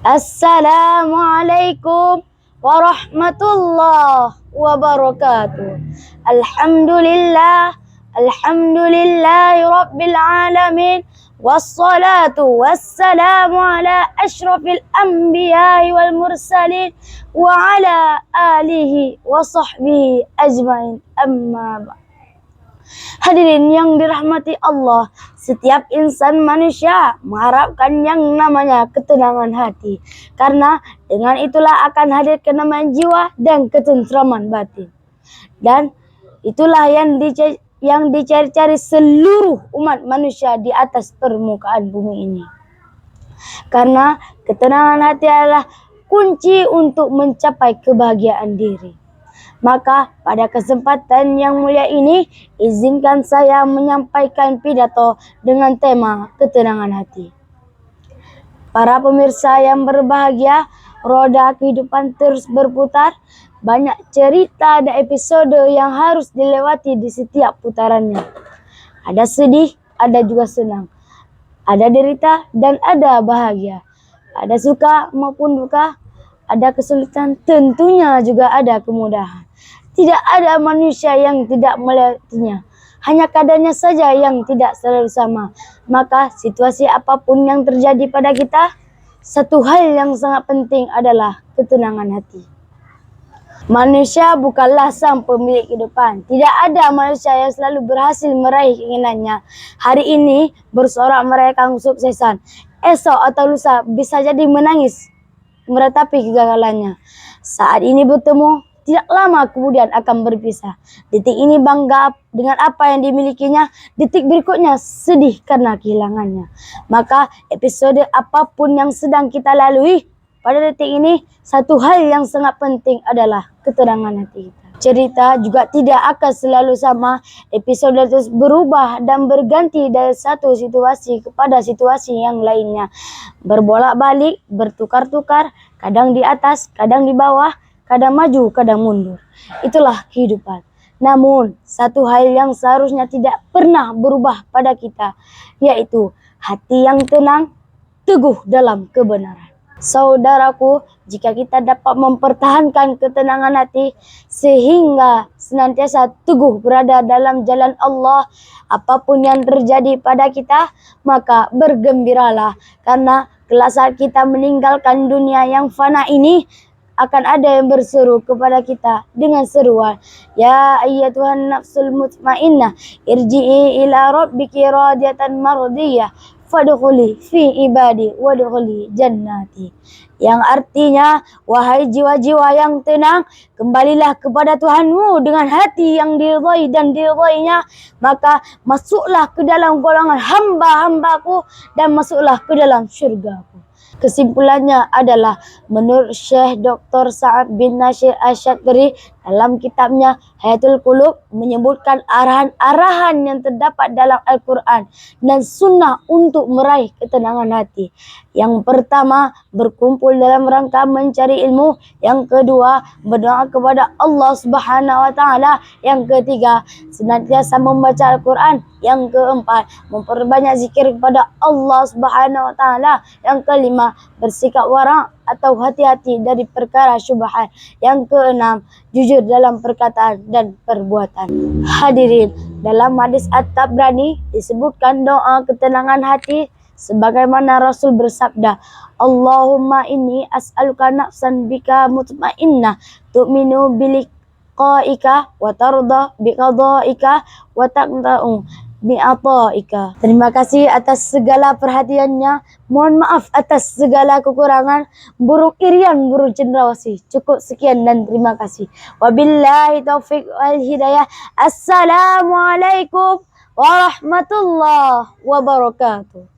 Assalamualaikum warahmatullahi wabarakatuh. Alhamdulillahi rabbil alamin. Wassalatu wassalamu ala ashrafil anbiya'i wal mursalin wa ala alihi wa sahbihi ajmain, amma ba'd. Hadirin yang dirahmati Allah, setiap insan manusia mengharapkan yang namanya ketenangan hati, karena dengan itulah akan hadir kenamaan jiwa dan ketentraman batin. Dan itulah yang dicari-cari seluruh umat manusia di atas permukaan bumi ini. Karena ketenangan hati adalah kunci untuk mencapai kebahagiaan diri. Maka pada kesempatan yang mulia ini, izinkan saya menyampaikan pidato dengan tema ketenangan hati. Para pemirsa yang berbahagia, roda kehidupan terus berputar. Banyak cerita dan episode yang harus dilewati di setiap putarannya. Ada sedih, ada juga senang. Ada derita dan ada bahagia. Ada suka maupun duka. Ada kesulitan, tentunya juga ada kemudahan. Tidak ada manusia yang tidak melewatinya. Hanya kadarnya saja yang tidak selalu sama. Maka situasi apapun yang terjadi pada kita, satu hal yang sangat penting adalah ketenangan hati. Manusia bukanlah sang pemilik kehidupan. Tidak ada manusia yang selalu berhasil meraih keinginannya. Hari ini bersorak merayakan kesuksesan. Esok atau lusa bisa jadi menangis meratapi kegagalannya. Saat ini bertemu, tidak lama kemudian akan berpisah. Detik ini bangga dengan apa yang dimilikinya, detik berikutnya sedih karena kehilangannya. Maka episode apapun yang sedang kita lalui, pada detik ini satu hal yang sangat penting adalah ketenangan hati kita. Cerita juga tidak akan selalu sama. Episode terus berubah dan berganti dari satu situasi kepada situasi yang lainnya. Berbolak-balik, bertukar-tukar, kadang di atas, kadang di bawah, kadang maju, kadang mundur. Itulah kehidupan. Namun, satu hal yang seharusnya tidak pernah berubah pada kita, yaitu hati yang tenang, teguh dalam kebenaran. Saudaraku, jika kita dapat mempertahankan ketenangan hati sehingga senantiasa teguh berada dalam jalan Allah, apapun yang terjadi pada kita, maka bergembiralah, karena kelak saat kita meninggalkan dunia yang fana ini, akan ada yang berseru kepada kita dengan seruan, ya ayyatuhan nafsul mutmainnah, irji'i ila rabbiki radiyatan mardiyah, fadkhuli fi ibadi wadkhuli jannati. Yang artinya, wahai jiwa-jiwa yang tenang, kembalilah kepada Tuhanmu dengan hati yang diridhai dan diridhainya, maka masuklah ke dalam golongan hamba-hambaku dan masuklah ke dalam syurgaku. Kesimpulannya adalah, menurut Syekh Dr. Sa'ad bin Nasir Asy-Syadzili dalam kitabnya Hayatul Qulub, menyebutkan arahan-arahan yang terdapat dalam Al-Quran dan Sunnah untuk meraih ketenangan hati. Yang pertama, berkumpul dalam rangka mencari ilmu. Yang kedua, berdoa kepada Allah Subhanahu wa Ta'ala. Yang ketiga, senantiasa membaca Al-Quran. Yang keempat, memperbanyak zikir kepada Allah Subhanahu wa Ta'ala. Yang kelima, bersikap wara' atau hati-hati dari perkara syubhat. Yang keenam, jujur dalam perkataan dan perbuatan. Hadirin, dalam hadis At-Tabrani disebutkan doa ketenangan hati sebagaimana Rasul bersabda, Allahumma inni as'aluka nafsan bika mutmainnah tu'minu biliqa'ika wa tarda biqada'ika wa taqta'u bi'ata'ika. Terima kasih atas segala perhatiannya. Mohon maaf atas segala kekurangan. Burung irian, burung cendrawasih. Cukup sekian dan terima kasih. Wabillahi taufiq wal hidayah. Assalamualaikum warahmatullahi wabarakatuh.